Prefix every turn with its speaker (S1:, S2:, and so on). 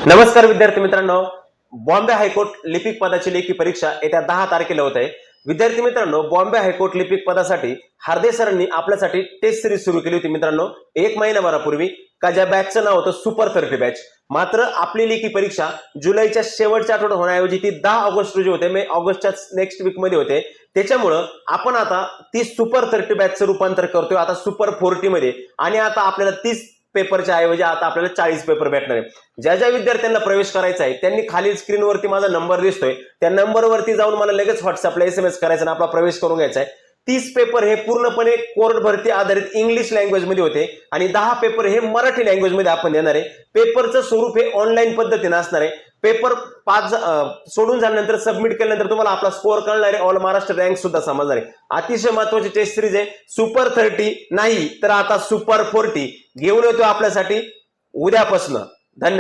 S1: नमस्कार विद्यार्थी मित्रांनो, बॉम्बे हायकोर्ट लिपिक पदाची लेखी परीक्षा येत्या 10 तारखेला होत आहे। विद्यार्थी मित्रांनो, बॉम्बे हायकोर्ट लिपिक पदासाठी हार्दे सरांनी आपल्यासाठी टेस्ट सिरीज सुरू केली होती मित्रांनो 1 महिन्याभरापूर्वी, का ज्या बॅचचं नाव होतं सुपर 30 बॅच। मात्र आपली लेखी परीक्षा जुलैच्या शेवटच्या आठवड्यात होण्याऐवजी ती 10 ऑगस्ट रोजी होते, मे ऑगस्टच्या नेक्स्ट वीक मध्ये होते। त्याच्यामुळे आपण आता ती सुपर 30 बॅचचं रूपांतर करतोय आता सुपर 40 मध्ये, आणि आता आपल्याला 30 पेपरच्या ऐवजी आता आपल्याला 40 पेपर भेटणार आहे। ज्या ज्या विद्यार्थ्यांना प्रवेश करायचा आहे त्यांनी खाली स्क्रीनवरती माझा नंबर दिसतोय, त्या नंबरवरती जाऊन मला लगेच व्हॉट्सअपला SMS करायचा आणि आपला प्रवेश करून घ्यायचा आहे। 30 पेपर हे पूर्णपणे कोर्ट भरती आधारित इंग्लिश लँग्वेज मध्ये होते आणि 10 पेपर हे मराठी लँग्वेज मध्ये आपण देणार आहे। पेपरचं स्वरूप हे ऑनलाईन पद्धतीने असणार आहे। पेपर 5 सोडून झाल्यानंतर सबमिट केल्यानंतर तुम्हाला आपला स्कोअर कळणार आहे, ऑल महाराष्ट्र रँक सुद्धा समजणार आहे। अतिशय महत्त्वाची टेस्ट सिरीज आहे। सुपर 30 नाही तर आता सुपर 40 घेऊन येतो आपल्यासाठी उद्यापासून। धन्यवाद।